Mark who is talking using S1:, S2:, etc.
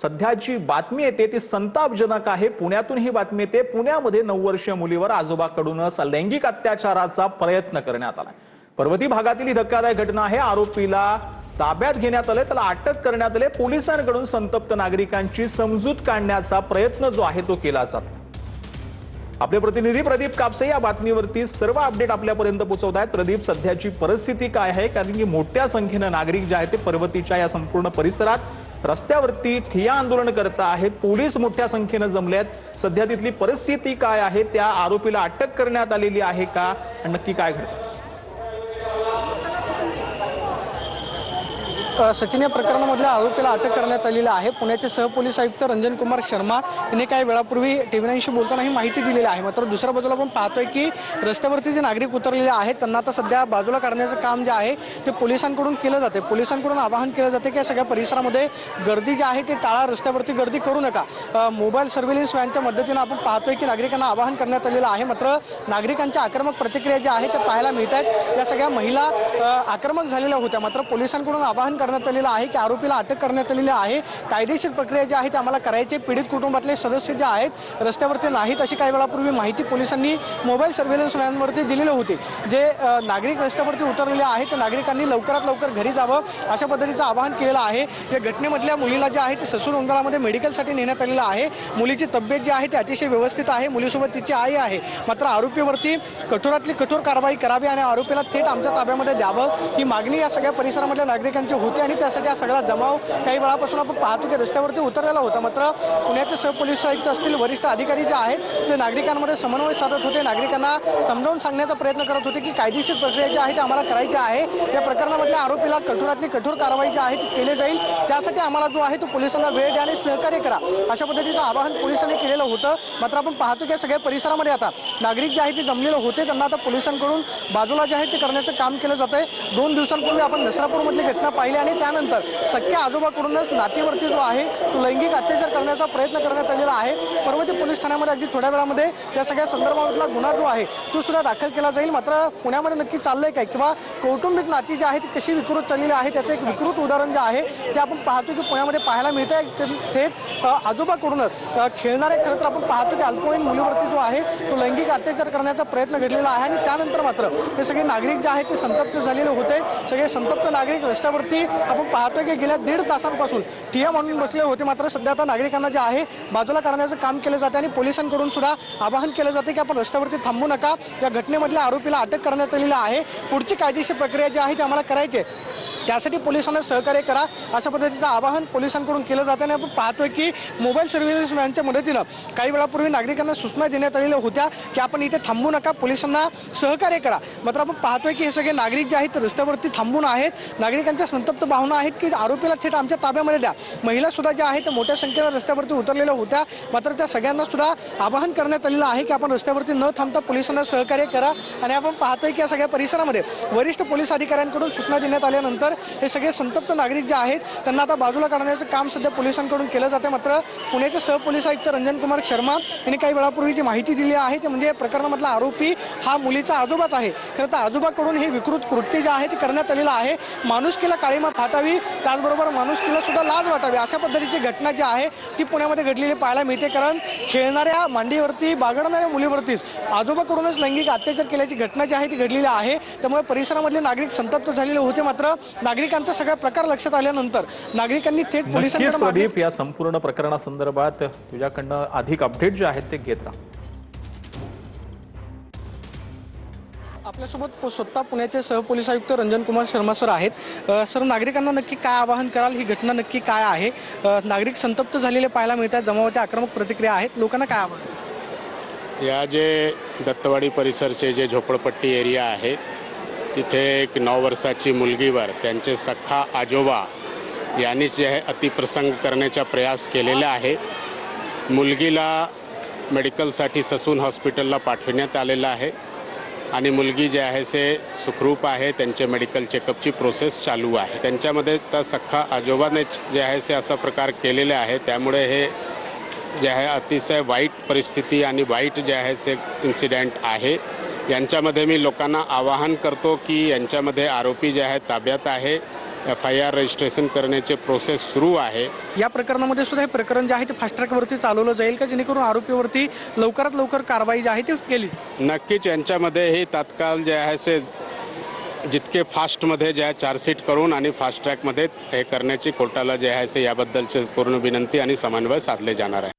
S1: सध्याची बातमी येते ती संतापजनक आहे। पुण्यातून ही बातमी येते। पुण्यामध्ये 9 वर्षीय मुलीवर आजोबाकडूनच लैंगिक अत्याचाराचा प्रयत्न करण्यात आला। पर्वती भागातील ही धक्कादायक घटना आहे। आरोपीला ताब्यात घेण्यात आले, त्याला अटक करण्यात आले। पोलिसांकडून संतप्त नागरिकांची समजूत काढण्याचा प्रयत्न जो आहे तो केला जातो। आपले प्रतिनिधी प्रदीप कापसे या बातमीवरती सर्व अपडेट आपल्यापर्यंत पोहोचवत आहेत। प्रदीप, सध्याची परिस्थिती काय आहे? कारण की मोठ्या संख्येने नागरिक जे आहेत ते पर्वतीच्या या संपूर्ण परिसरात रस्त्यावरती ठिय्या आंदोलन करत आहेत। पोलीस मोठ्या संख्येने जमले आहेत। सध्या तिथली परिस्थिती काय आहे? त्या आरोपीला अटक करण्यात आलेली आहे का? नक्की काय घडतं?
S2: सचिन, या प्रकरणामधल्या आरोपीला अटक करण्यात आलेली आहे। पुण्याचे सहपोलीस आयुक्त रंजन कुमार शर्मा यांनी काही वेळापूर्वी टीव्ही9शी बोलताना ही माहिती दिलेली आहे। मात्र दुसऱ्या बाजूला आपण पाहतोय की रस्त्यावरती जे नागरिक उतरलेले आहेत त्यांना आता सध्या बाजूला काढण्याचं काम जे आहे ते पोलिसांकडून केलं जाते। पोलिसांकडून आवाहन केलं जाते की या सगळ्या परिसरामध्ये गर्दी जी आहे ती टाळा, रस्त्यावरती गर्दी करू नका। मोबाईल सर्व्हिलन्स व्हॅनच्या मदतीने आपण पाहतोय की नागरिकांना आवाहन करण्यात आलेलं आहे। मात्र नागरिकांच्या आक्रमक प्रतिक्रिया ज्या आहेत त्या पाहायला मिळत आहेत। या सगळ्या महिला आक्रमक झालेल्या होत्या। मात्र पोलिसांकडून आवाहन करण्यात आलेलं आहे की आरोपीला अटक करण्यात आलेली आहे। कायदेशीर प्रक्रिया जी आहे ती आम्हाला करायची। पीडित कुटुंबातले सदस्य जे आहेत रस्त्यावरती नाहीत अशी काही वेळापूर्वी माहिती पोलिसांनी मोबाईल सर्व्हिलन्स व्हॅनवरती दिलेली होती। जे नागरिक रस्त्यावरती उतरलेले आहेत त्या नागरिकांनी लवकरात लवकर घरी जावं अशा पद्धतीचं आवाहन केलेलं आहे। या घटनेमधल्या मुलीला जे आहे ते ससून अंगणामध्ये मेडिकलसाठी नेण्यात आलेलं आहे। मुलीची तब्येत जी आहे ती अतिशय व्यवस्थित आहे। मुलीसोबत तिची आई आहे। मात्र आरोपीवरती कठोरातली कठोर कारवाई करावी आणि आरोपीला थेट आमच्या ताब्यामध्ये द्यावं ही मागणी या सगळ्या परिसरामधल्या नागरिकांची होती आणि त्यासाठी हा सगळा जमाव काही वेळापासून आपण पाहतो की रस्त्यावरती उतरलेला होता। मात्र पुण्याचे सहपोलीस आयुक्त असतील, वरिष्ठ अधिकारी जे आहेत ते नागरिकांमध्ये समन्वय साधत होते। नागरिकांना समजावून सांगण्याचा प्रयत्न करत होते की कायदेशीर प्रक्रिया जी आहे ती आम्हाला करायची आहे। या प्रकरणामधल्या आरोपीला कठोरातली कठोर कारवाई जी आहे ती केली जाईल। त्यासाठी आम्हाला जो आहे तो पोलिसांना वेळ द्या आणि सहकार्य करा अशा पद्धतीचं आवाहन पोलिसांनी केलेलं होतं। मात्र आपण पाहतो की या सगळ्या परिसरामध्ये आता नागरिक जे आहेत ते जमलेले होते त्यांना आता पोलिसांकडून बाजूला जे आहे ते करण्याचं काम केलं जातंय। 2 दिवसांपूर्वी आपण नसरापूरमधली घटना पाहिली आणि त्यानंतर सख्या आजोबाकडूनच नातीवरती जो आहे तो लैंगिक अत्याचार करण्याचा प्रयत्न करण्यात आलेला आहे। पर्वती पोलीस ठाण्यामध्ये अगदी थोड्या वेळामध्ये या सगळ्या संदर्भातला गुन्हा जो आहे तो सुद्धा दाखल केला जाईल। मात्र पुण्यामध्ये नक्की चाललंय काय किंवा कौटुंबिक नाती जी आहे ती कशी विकृत चाललेली आहे त्याचं एक विकृत उदाहरण जे आहे ते आपण पाहतो की पुण्यामध्ये पाहायला मिळतंय। थेट आजोबाकडूनच खेळणारे खरं तर आपण पाहतो की अल्पवयीन मुलीवरती जो आहे तो लैंगिक अत्याचार करण्याचा प्रयत्न घडलेला आहे आणि त्यानंतर मात्र हे सगळे नागरिक जे आहेत ते संतप्त झालेले होते। सगळे संतप्त नागरिक रस्त्यावरती आपण पाहतोय की गेल्या 1.5 तासांपासून ठिय्या म्हणून बसले होते। मात्र सध्या आता नागरिकांना जे आहे बाजूला काढण्याचं काम केलं जाते आणि पोलिसांकडून सुद्धा आवाहन केलं जाते की आपण रस्त्यावरती थांबू नका। या घटनेमधल्या आरोपीला अटक करण्यात आलेली आहे। पुढची कायदेशीर प्रक्रिया जी आहे ती आम्हाला करायची आहे। त्यासाठी पोलिसांना सहकार्य करा अशा पद्धतीचं आवाहन पोलिसांकडून केलं जातं आणि आपण पाहतोय की मोबाईल सर्व्हिलन्स व्हॅनच्या मदतीनं काही वेळापूर्वी नागरिकांना सूचना देण्यात आलेल्या होत्या की आपण इथे थांबू नका, पोलिसांना सहकार्य करा। मात्र आपण पाहतोय की हे सगळे नागरिक जे आहेत रस्त्यावरती थांबून आहेत। नागरिकांच्या संतप्त भावना आहेत की आरोपीला थेट आमच्या ताब्यामध्ये द्या। महिला सुद्धा ज्या आहेत मोठ्या संख्येने रस्त्यावरती उतरलेल्या होत्या। मात्र त्या सगळ्यांना सुद्धा आवाहन करण्यात आलेलं आहे की आपण रस्त्यावरती न थांबता पोलिसांना सहकार्य करा। आणि आपण पाहतोय की या सगळ्या परिसरामध्ये वरिष्ठ पोलीस अधिकाऱ्यांकडून सूचना देण्यात आल्यानंतर हे सगळे संतप्त नागरिक जे आहेत त्यांना आता बाजूला काढण्याचं काम सध्या पोलिसांकडून केलं जाते। मात्र पुण्याचे सहपोलीस आयुक्त रंजन कुमार शर्मा यांनी काही वेळापूर्वी जी माहिती दिली आहे ते म्हणजे प्रकरणामधला आरोपी हा मुलीचा आजोबाच आहे। खरं तर आजोबाकडून हे विकृत कृत्य जे आहे ते करण्यात आलेलं आहे। माणुसकीला काळीमा फाटावी, त्याचबरोबर माणुसकीला सुद्धा लाज वाटावी अशा पद्धतीची घटना जी आहे ती पुण्यामध्ये घडलेली पाहायला मिळते। कारण खेळणाऱ्या मांडीवरती बागडणाऱ्या मुलीवरतीच आजोबाकडूनच लैंगिक अत्याचार केल्याची घटना जी आहे ती घडलेली आहे। त्यामुळे परिसरामधले नागरिक संतप्त झालेले होते। मात्र नागरिकांचा सगळा प्रकार लक्षात आल्यानंतर नागरिकांनी थेट पोलिसांकडे
S1: प्रदीप या संपूर्ण प्रकरणासंदर्भात तुझ्याकडनं अधिक अपडेट जे आहेत ते घेत राहा।
S2: आपल्यासोबत स्वतः पुण्याचे सहपोलीस आयुक्त रंजन कुमार शर्मा सर आहेत। सर, नागरिकांना नक्की काय आवाहन कराल? ही घटना नक्की काय आहे? नागरिक संतप्त झालेले पाहायला मिळतात, जमावाच्या आक्रमक प्रतिक्रिया आहेत, लोकांना काय आवाहन?
S3: या जे दत्तवाडी परिसरचे जे झोपडपट्टी एरिया आहे तिथे एक 9 वर्षाची मुलगीवर त्यांचे सख्खा आजोबा यांनीच जे आहे अतिप्रसंग करण्याचा प्रयास केलेला आहे। मुलगीला मेडिकलसाठी ससून हॉस्पिटलला पाठवण्यात आलेलं आहे आणि मुलगी जे आहे से सुखरूप आहे। त्यांचे मेडिकल चेकअपची प्रोसेस चालू आहे। त्यांच्यामध्ये त्या सख्खा आजोबाने जे आहे से असा प्रकार केलेले आहे। त्यामुळे हे जे आहे अतिशय वाईट परिस्थिती आणि वाईट जे आहे से इन्सिडेंट आहे। यांच्यामध्ये मी लोकांना आवाहन करतो की यांच्यामध्ये आरोपी जे आहे ताब्यात आहे। FIR रजिस्ट्रेशन करण्याचे प्रोसेस सुरू आहे.
S2: या प्रकरणामध्ये सुद्धा हे प्रकरण जे आहे ते फास्ट ट्रॅकवरती चालवलं जाईल का, जेणेकरून आरोपीवरती लवकरात लवकर कारवाई जी आहे ती केली?
S3: नक्कीच यांच्यामध्ये हे तात्काळ जे आहे ते जितके फास्टमध्ये जे आहे चार्जशीट करून आणि फास्ट ट्रॅकमध्ये हे करण्याची कोर्टाला जे आहे ते याबद्दलचे पूर्ण विनंती आणि समन्वय साधले जाणार आहे.